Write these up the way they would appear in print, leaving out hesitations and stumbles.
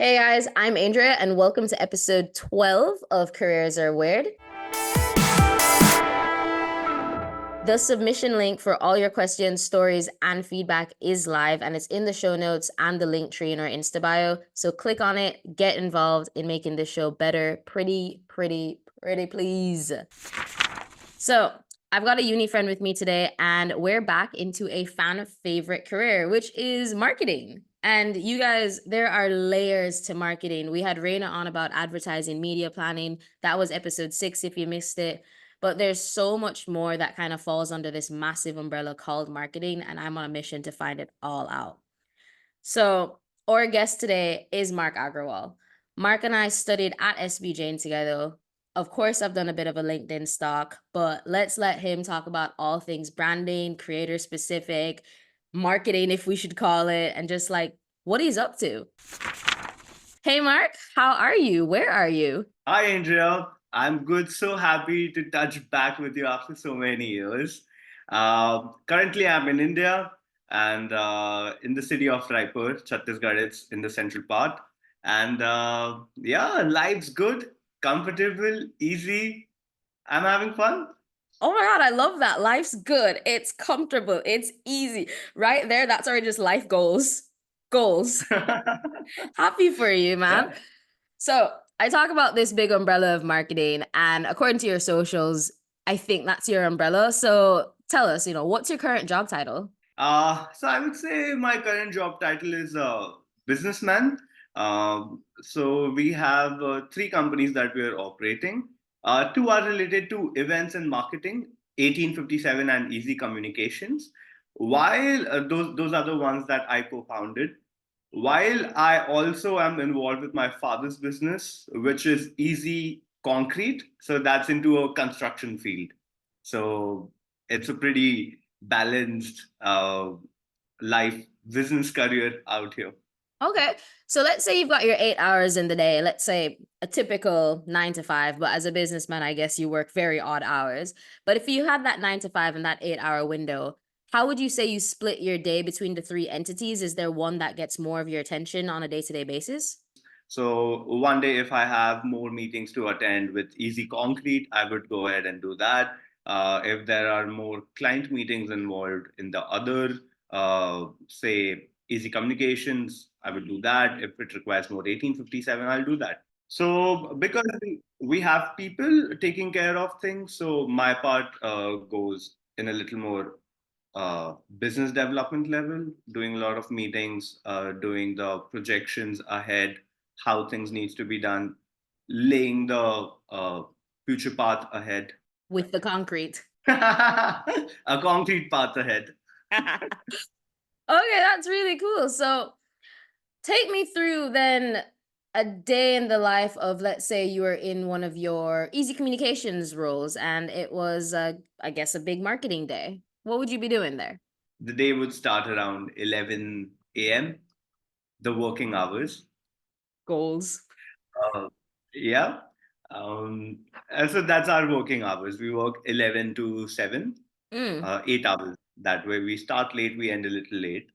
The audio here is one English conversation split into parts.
Hey guys, I'm Andrea, and welcome to episode 12 of Careers Are Weird. The submission link for all your questions, stories, and feedback is live, and it's in the show notes and the link tree in our Insta bio. So click on it, get involved in making this show better. Pretty, please. So I've got a uni friend with me today, and we're back into a fan favorite career, which is marketing. And you guys, there are layers to marketing. We had Raina on about advertising, media planning. That was episode 6 if you missed it. But there's so much more that kind of falls under this massive umbrella called marketing, and I'm on a mission to find it all out. So our guest today is Mark Agrawal. Mark and I studied at SB Jane together. Of course, I've done a bit of a LinkedIn stalk, but let's let him talk about all things branding, creator specific, marketing, if we should call it, and just like what he's up to. Hey, Mark, how are you? Where are you? Hi, Andrea. I'm good. So happy to touch back with you after so many years. Currently, I'm in India and in the city of Raipur, Chhattisgarh. It's in the central part. And yeah, life's good, comfortable, easy. I'm having fun. Oh my God, I love that. Life's good. It's comfortable. It's easy. Right there, that's already just life goals. Goals. Happy for you, man. Yeah. So I talk about this big umbrella of marketing, and according to your socials, I think that's your umbrella. So tell us, what's your current job title? So I would say my current job title is businessman. So we have three companies that we are operating. Two are related to events and marketing, 1857 and Easy Communications. While those are the ones that I co-founded. While I also am involved with my father's business, which is Easy Concrete. So that's into a construction field. So it's a pretty balanced life business career out here. Okay. So let's say you've got your 8 hours in the day, let's say a typical 9 to 5, but as a businessman, I guess you work very odd hours. But if you had that 9 to 5 and that 8 hour window, how would you say you split your day between the three entities? Is there one that gets more of your attention on a day-to-day basis? So one day, if I have more meetings to attend with Easy Concrete, I would go ahead and do that. If there are more client meetings involved in the other, say, Easy Communications, I would do that. If it requires more 1857, I'll do that. So because we have people taking care of things, so my part goes in a little more business development level, doing a lot of meetings, doing the projections ahead, how things needs to be done, laying the future path ahead, With the concrete. a concrete path ahead. Okay, that's really cool. So take me through then a day in the life of, let's say you were in one of your easy communications roles and it was, I guess, a big marketing day. What would you be doing there? The day would start around 11 a.m., the working hours. Goals. Uh, yeah. And so that's our working hours. We work 11 to 7, Mm. 8 hours. That way we start late, we end a little late.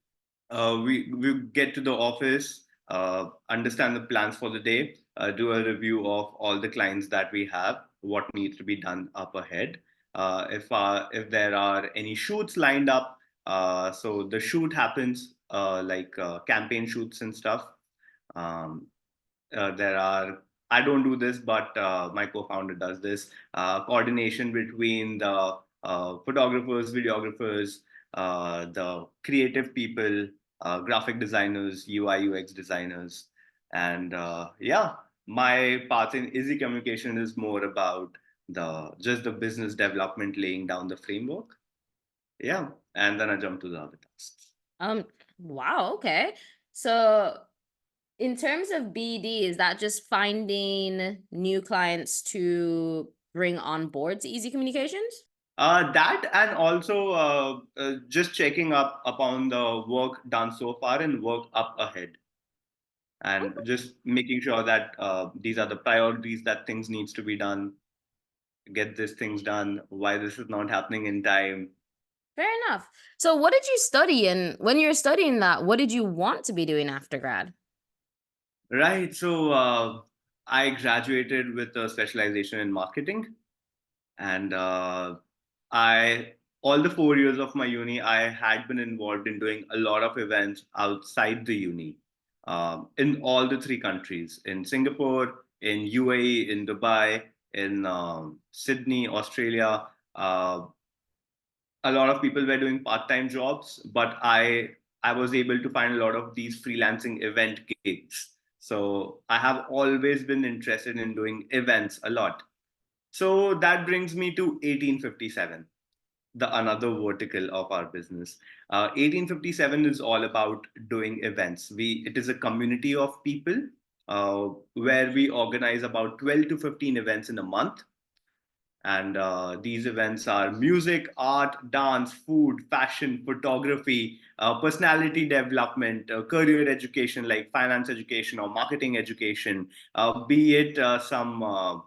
We get to the office, understand the plans for the day, do a review of all the clients that we have, what needs to be done up ahead. If there are any shoots lined up, so the shoot happens like campaign shoots and stuff. Um, there are I don't do this, but my co-founder does this. Coordination between the photographers, videographers, the creative people, graphic designers, UI UX designers, and yeah, my part in Easy Communication is more about the business development, laying down the framework. Yeah, and then I jump to the other tasks. Um, wow, okay. So in terms of BD, is that just finding new clients to bring on board to Easy Communications? That and also just checking up upon the work done so far and work up ahead, and just making sure that these are the priorities that things needs to be done, get these things done, why this is not happening in time. Fair enough. So what did you study? And when you were studying that, what did you want to be doing after grad? Right. So I graduated with a specialization in marketing, and I all the 4 years of my uni, I had been involved in doing a lot of events outside the uni, in all the three countries, in Singapore, in UAE, in Dubai, in Sydney, Australia. A lot of people were doing part-time jobs, but I was able to find a lot of these freelancing event gigs. So I have always been interested in doing events a lot. So that brings me to 1857, the another vertical of our business. 1857 is all about doing events. It is a community of people where we organize about 12 to 15 events in a month, and these events are music, art, dance, food, fashion, photography, personality development, career education like finance education or marketing education, be it some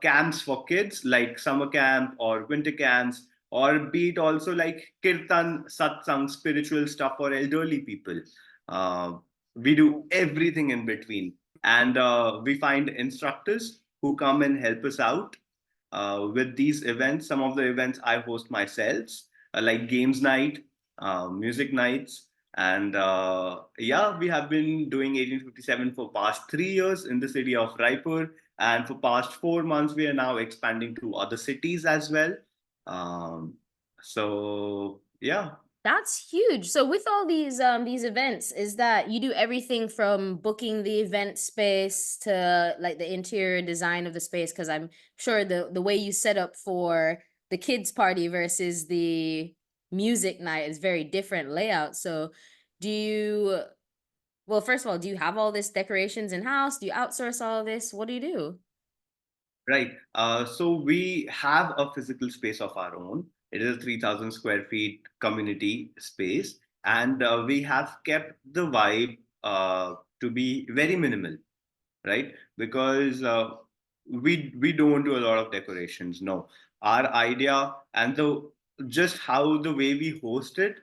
camps for kids like summer camp or winter camps, or be it also like kirtan, satsang, spiritual stuff for elderly people. Uh, we do everything in between. And we find instructors who come and help us out with these events. Some of the events I host myself, like games night, music nights, and yeah, we have been doing 1857 for past 3 years in the city of Raipur, and for past 4 months we are now expanding to other cities as well. Um, so yeah. That's huge. So with all these events, is that you do everything from booking the event space to like the interior design of the space? Because I'm sure the way you set up for the kids party versus the music night is very different layout. So do you, well, first of all, do you have all this decorations in house? Do you outsource all of this? What do you do? Right. So we have a physical space of our own. It is a 3,000 square feet community space, and we have kept the vibe to be very minimal, right? Because we don't do a lot of decorations. No, our idea and the just how the way we host it,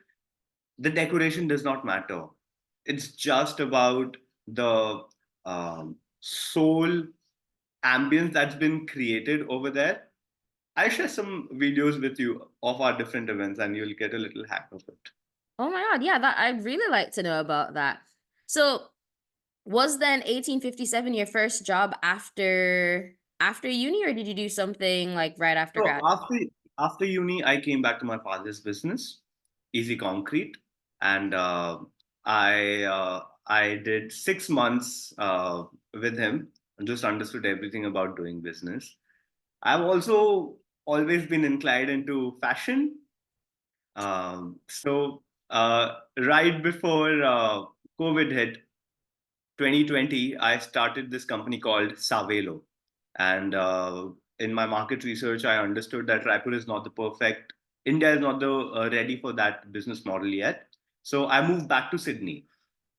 the decoration does not matter. It's just about the soul ambience that's been created over there. I'll share some videos with you of our different events and you'll get a little hack of it. Oh my God, yeah, that I'd really like to know about that. So was then 1857 your first job after uni, or did you do something like right after So grad? after uni, I came back to my father's business, Easy Concrete, and I did 6 months with him and just understood everything about doing business. I've also always been inclined into fashion. Right before COVID hit, 2020, I started this company called Savelo. And in my market research, I understood that Raipur is not the perfect, India is not the ready for that business model yet. So I moved back to Sydney.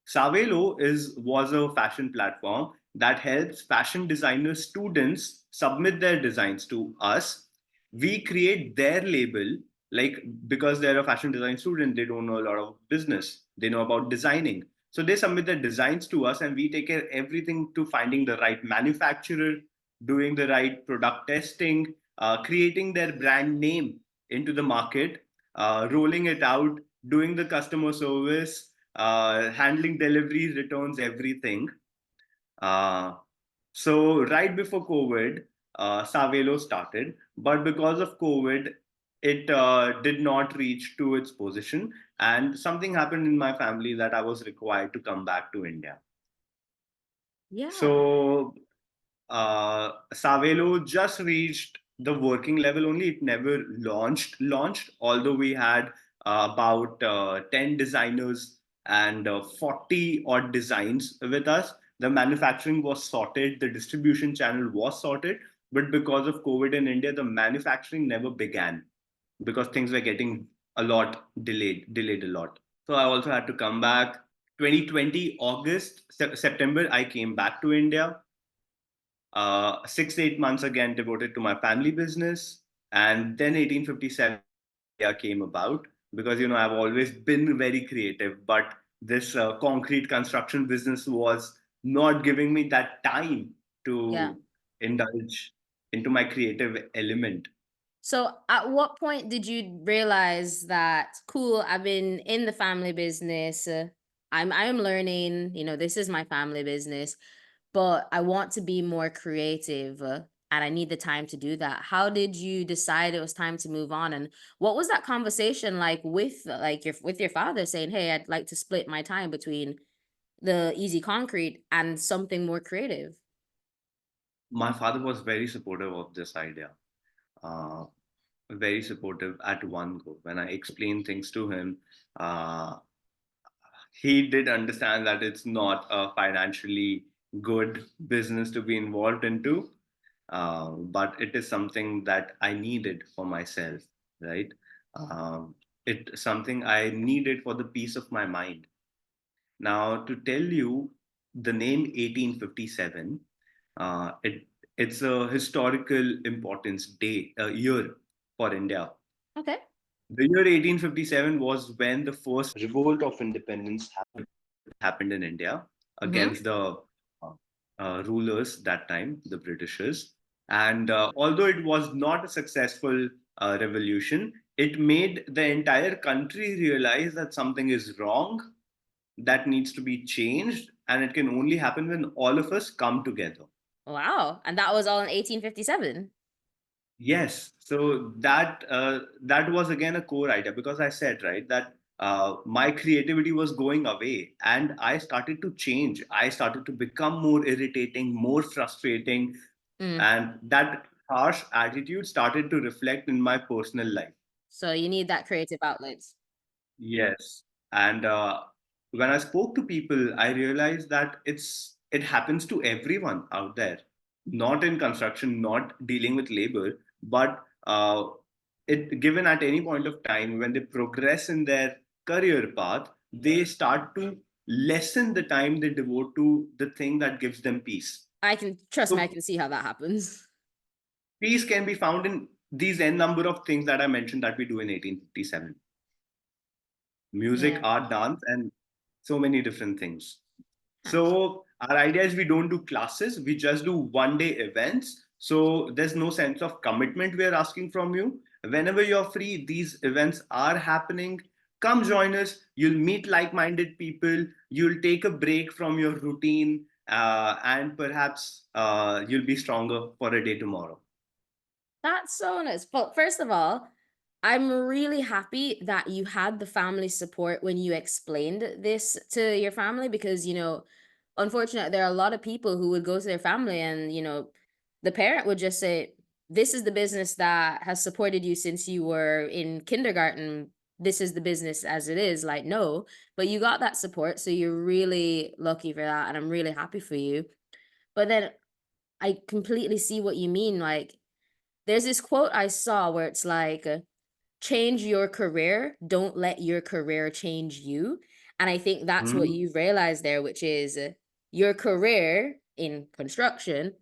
Savelo was a fashion platform that helps fashion designer students submit their designs to us. We create their label, like because they're a fashion design student, they don't know a lot of business. They know about designing. So they submit their designs to us, and we take care of everything to finding the right manufacturer, doing the right product testing, creating their brand name into the market, rolling it out, doing the customer service, handling deliveries, returns, everything. Uh, so right before COVID, Savelo started, but because of COVID, it did not reach to its position, and something happened in my family that I was required to come back to India. Yeah. So Savelo just reached the working level only. It never launched, although we had about 10 designers and 40 odd designs with us. The manufacturing was sorted, the distribution channel was sorted, but because of COVID in India, the manufacturing never began because things were getting a lot delayed a lot. So I also had to come back. 2020 August, September, I came back to India. 6 8 months again devoted to my family business, and then 1857 idea came about because I've always been very creative, but this concrete construction business was not giving me that time Yeah. to indulge into my creative element. So at what point did you realize that cool, I've been in the family business, I'm learning, this is my family business, but I want to be more creative, and I need the time to do that. How did you decide it was time to move on, and what was that conversation like with your father saying, "Hey, I'd like to split my time between the easy concrete and something more creative?" My father was very supportive of this idea. Uh, Very supportive at one go. When I explained things to him, uh, he did understand that it's not a financially good business to be involved into, but it is something that I needed for myself, right? It's something I needed for the peace of my mind. Now, to tell you the name 1857, it's a historical importance day, year for India. Okay. The year 1857 was when the first revolt of independence happened in India Mm-hmm. against the rulers that time, the Britishers. And although it was not a successful revolution, it made the entire country realize that something is wrong, that needs to be changed, and it can only happen when all of us come together. Wow. And that was all in 1857. Yes, so that was again a core idea, because I said, right, that my creativity was going away and I started to change. I started to become more irritating, more frustrating, Mm. and that harsh attitude started to reflect in my personal life. So you need that creative outlet. Yes. And when I spoke to people, I realized that it happens to everyone out there, not in construction, not dealing with labor, but it given at any point of time when they progress in their career path, they start to lessen the time they devote to the thing that gives them peace. I can trust me, I So can see how that happens. peace can be found in these n number of things that I mentioned that we do in 1857: music, Yeah. art, dance, and so many different things. Abs- So our idea is we don't do classes, we just do one day events. So there's no sense of commitment we are asking from you. Whenever you're free, these events are happening. Come join us. You'll meet like minded people. You'll take a break from your routine, and perhaps you'll be stronger for a day tomorrow. That's so nice. Well, first of all, I'm really happy that you had the family support when you explained this to your family because, unfortunately, there are a lot of people who would go to their family and, the parent would just say, "This is the business that has supported you since you were in kindergarten. This is the business as it is." Like, no, but you got that support. So you're really lucky for that. And I'm really happy for you. But then I completely see what you mean. Like, there's this quote I saw where it's like, change your career, don't let your career change you. And I think that's what Mhm. you've realized there, which is your career in construction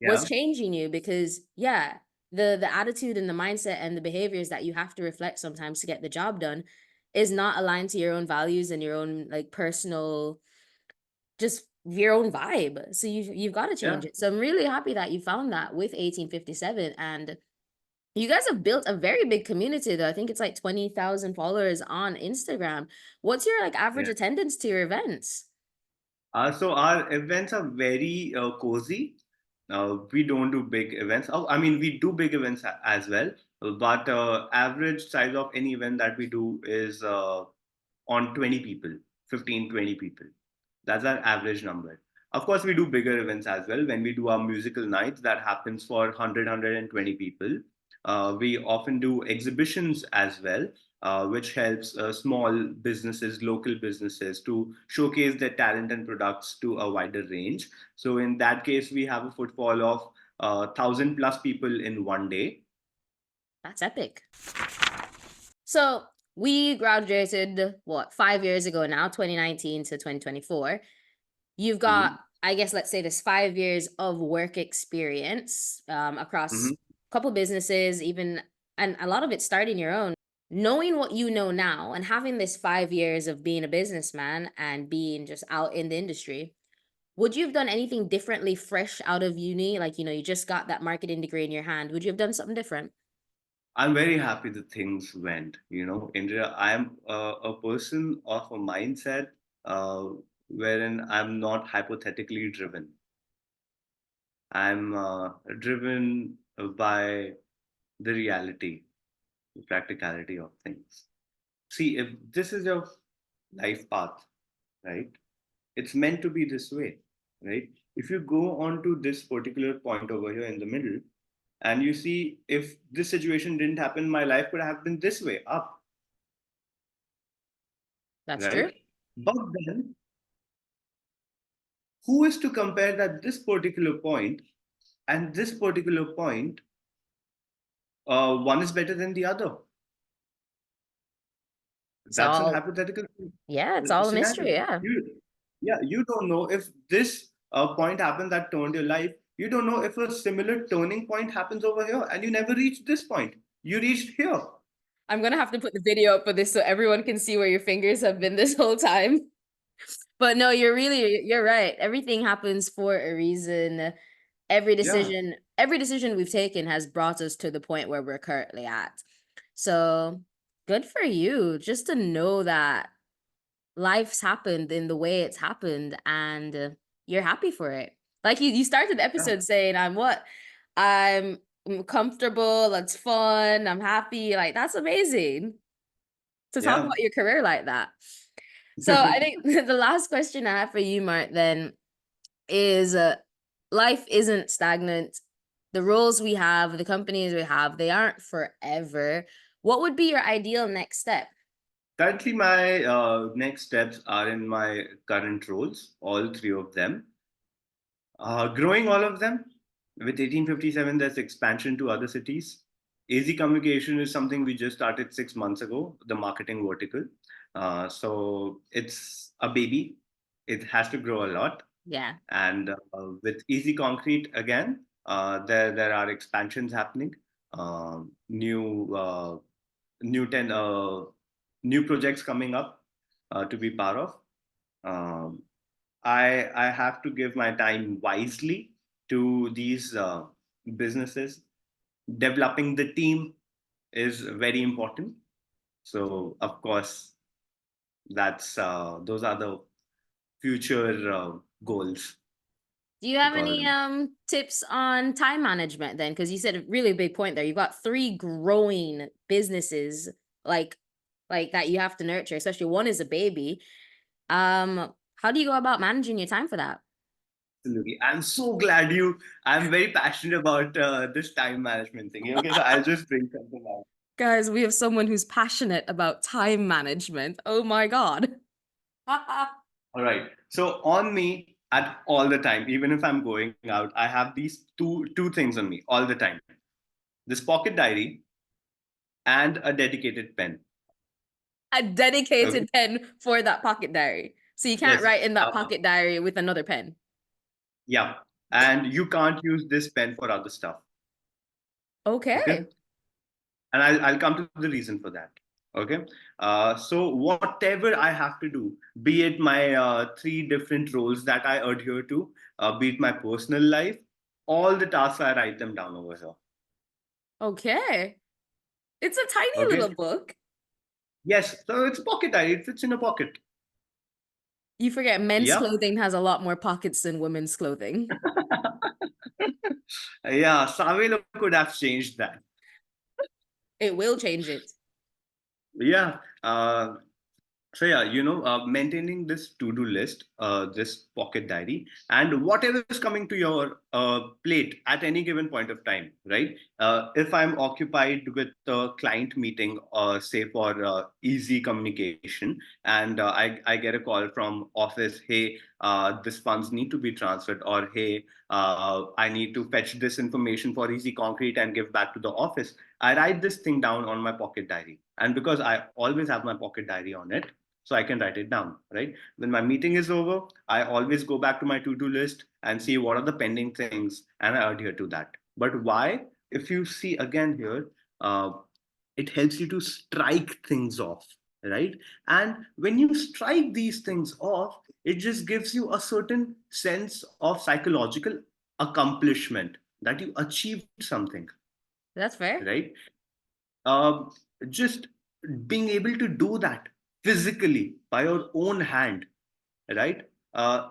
was Yeah. changing you because yeah, the attitude and the mindset and the behaviors that you have to reflect sometimes to get the job done is not aligned to your own values and your own like personal just your own vibe. So you've got to Yeah. change it. So I'm really happy that you found that with 1857 and you guys have built a very big community though. I think it's like 20,000 followers on Instagram. What's your like average Yeah. attendance to your events? So our events are very cozy. We don't do big events. Oh, I mean, we do big events as well, but average size of any event that we do is on 20 people, 15, 20 people. That's our average number. Of course, we do bigger events as well. When we do our musical nights, that happens for 100, people. We often do exhibitions as well, which helps small businesses, local businesses to showcase their talent and products to a wider range. So in that case, we have a footfall of 1,000 plus people in one day. That's epic. So we graduated, what, 5 years ago now, 2019 to 2024. You've got, Mhm. I guess, let's say this 5 years of work experience across Mhm. a couple businesses, even, and a lot of it starting your own. Knowing what you know now and having this 5 years of being a businessman and being just out in the industry, Would you have done anything differently fresh out of uni? Like, you just got that marketing degree in your hand. Would you have done something different? I'm very happy the things went. Indra, I'm a person of a mindset uh, wherein I'm not hypothetically driven. I'm driven by the reality, the practicality of things. See, if this is your life path, right, it's meant to be this way, right? If you go on to this particular point over here in the middle, and you see if this situation didn't happen, my life could have been this way, up, That's true. right? But then, who is to compare that this particular point and this particular point, one is better than the other? It's That's a all, hypothetical yeah, it's all a scenario. mystery. Yeah. You don't know if this point happened that turned your life. You don't know if a similar turning point happens over here, and you never reached this point. You reached here. I'm gonna have to put the video up for this so everyone can see where your fingers have been this whole time. But no, you're right. Everything happens for a reason. Yeah, Every decision we've taken has brought us to the point where we're currently at. So good for you, just to know that life's happened in the way it's happened, and you're happy for it. Like you started the yeah, episode saying, I'm what? I'm comfortable, that's fun, I'm happy. Like that's amazing to talk yeah. about your career like that. So I think the last question I have for you, Mark, then is life isn't stagnant. The roles we have, the companies we have, they aren't forever. What would be your ideal next step? Currently, my next steps are in my current roles, all three of them. Growing all of them. With 1857, there's expansion to other cities. Easy communication is something we just started 6 months ago, the marketing vertical. So it's a baby. It has to grow a lot. Yeah. And with Easy Concrete, again, there are expansions happening, new new ten new projects coming up to be part of. Um, I have to give my time wisely to these businesses. Developing the team is very important. So of course, that's those are the future goals, Do you we have call any them. tips on time management then? Because you said a really big point there. You've got three growing businesses like that you have to nurture, especially one is a baby. How do you go about managing your time for that? Absolutely. I'm so glad I'm very passionate about this time management thing. Okay, so I'll just bring something out. Guys, we have someone who's passionate about time management. Oh my God. All right. So on me at all the time, even if I'm going out, I have these two things on me all the time. This pocket diary and a dedicated pen. A Okay. dedicated pen for that pocket diary. So you can't Yes. write in that pocket diary with another pen. Yeah. And you can't use this pen for other stuff. Okay. Okay. And I'll come to the reason for that. Okay. So whatever I have to do, be it my three different roles that I adhere to, be it my personal life, all the tasks I write them down over here. Okay. It's a tiny Okay. little book. Yes. So it's pocket diary. It fits in a pocket. You forget men's Yep. clothing has a lot more pockets than women's clothing. Yeah. Savelo could have changed that. It will change it. Yeah. So yeah, maintaining this to-do list, this pocket diary, and whatever is coming to your plate at any given point of time, right? If I'm occupied with a client meeting, say for easy communication, and I get a call from office, hey, this funds need to be transferred, or hey, I need to fetch this information for Easy Concrete and give back to the office. I write this thing down on my pocket diary, and because I always have my pocket diary on it, so I can write it down, right? When my meeting is over, I always go back to my to-do list and see what are the pending things, and I adhere to that. But why? If you see again here, it helps you to strike things off. right? And when you strike these things off, it just gives you a certain sense of psychological accomplishment that you achieved something, That's fair. right? Um, just being able to do that physically by your own hand, right?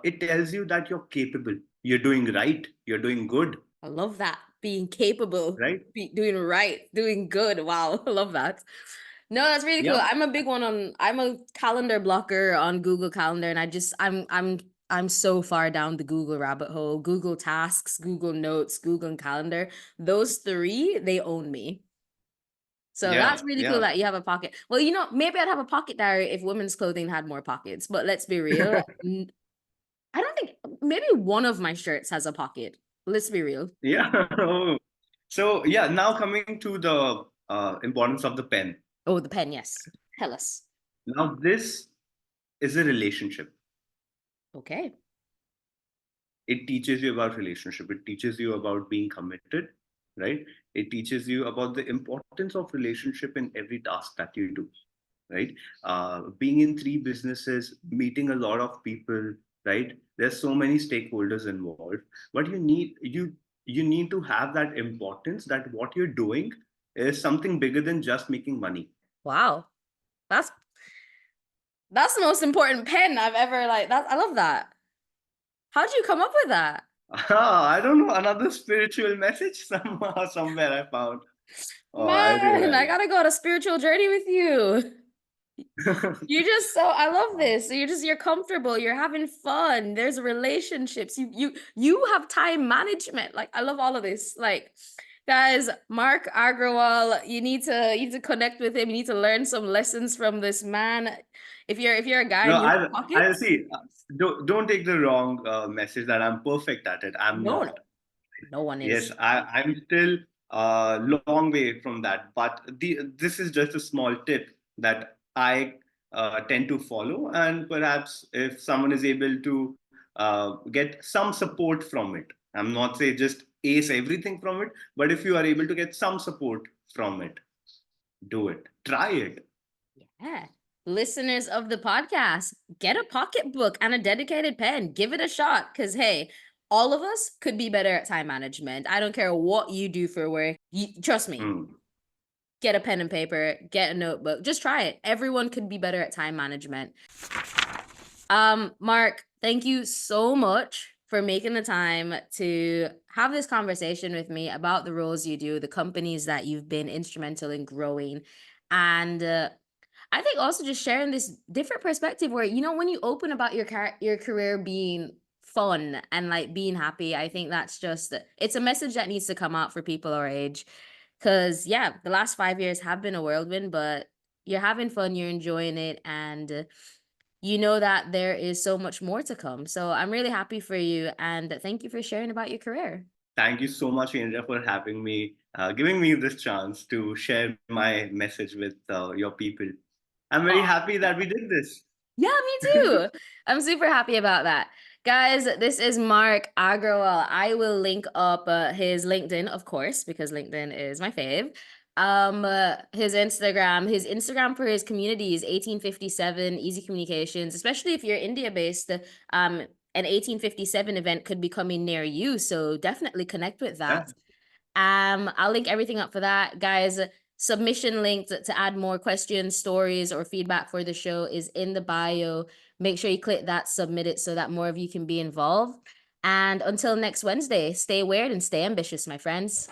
It tells you that you're capable, you're doing right, you're doing good, I love that. Being capable, right? doing right, doing good. Wow, I love that. No, that's really cool. Yeah. I'm a big one on, I'm a calendar blocker on Google Calendar, and I'm so far down the Google rabbit hole. Google Tasks, Google Notes, Google Calendar. Those three, they own me. So Yeah, that's really cool yeah. that you have a pocket. Well, maybe I'd have a pocket diary if women's clothing had more pockets, but let's be real. I don't think, maybe one of my shirts has a pocket. Let's be real. Yeah. So yeah, now coming to the importance of the pen. Oh, the pen, yes. Tell us. Now this is a relationship. Okay. It teaches you about relationship. It teaches you about being committed, right? It teaches you about the importance of relationship in every task that you do, right? Being in three businesses, meeting a lot of people, right? There's so many stakeholders involved, but you need to have that importance that what you're doing is something bigger than just making money. Wow. That's that's the most important pen I've ever that. I love that. How'd you come up with that? I don't know, another spiritual message somehow, somewhere I found. Oh, I Man, I realized. gotta go on a spiritual journey with you. You're just so, I love this. So you're comfortable, you're having fun. There's relationships. You have time management. Like, I love all of this. Like, guys, Mark Agrawal, you need to connect with him. You need to learn some lessons from this man. If you're a guy No, and you I pockets, see. Don't take the wrong message that I'm perfect at it. I'm no, no, not. no one Yes, is. I'm still a long way from that. But this is just a small tip that I tend to follow, and perhaps if someone is able to get some support from it, I'm not say just ace everything from it, but if you are able to get some support from it, do it. Try it. Yeah. Listeners of the podcast, get a pocketbook and a dedicated pen. Give it a shot because, hey, all of us could be better at time management. I don't care what you do for work. Trust me, Hmm. get a pen and paper, get a notebook. Just try it. Everyone could be better at time management. Mark, thank you so much for making the time to have this conversation with me about the roles you do, the companies that you've been instrumental in growing, and I think also just sharing this different perspective where, when you open about your career being fun and being happy, I think that's just, it's a message that needs to come out for people our age. Cause yeah, the last 5 years have been a whirlwind, but you're having fun, you're enjoying it, and you know that there is so much more to come. So I'm really happy for you, and thank you for sharing about your career. Thank you so much, Indra, for having me, giving me this chance to share my message with your people. I'm very happy that we did this. Yeah, me too. I'm super happy about that. Guys, this is Mark Agrawal. I will link up his LinkedIn, of course, because LinkedIn is my fave. His Instagram for his community is 1857 Easy Communications, especially if you're India based. An 1857 event could be coming near you, so definitely connect with Yeah. that. I'll link everything up for that. Guys, submission link to add more questions, stories, or feedback for the show is in the bio. Make sure you click that, submit it so that more of you can be involved. And until next Wednesday, stay weird and stay ambitious, my friends.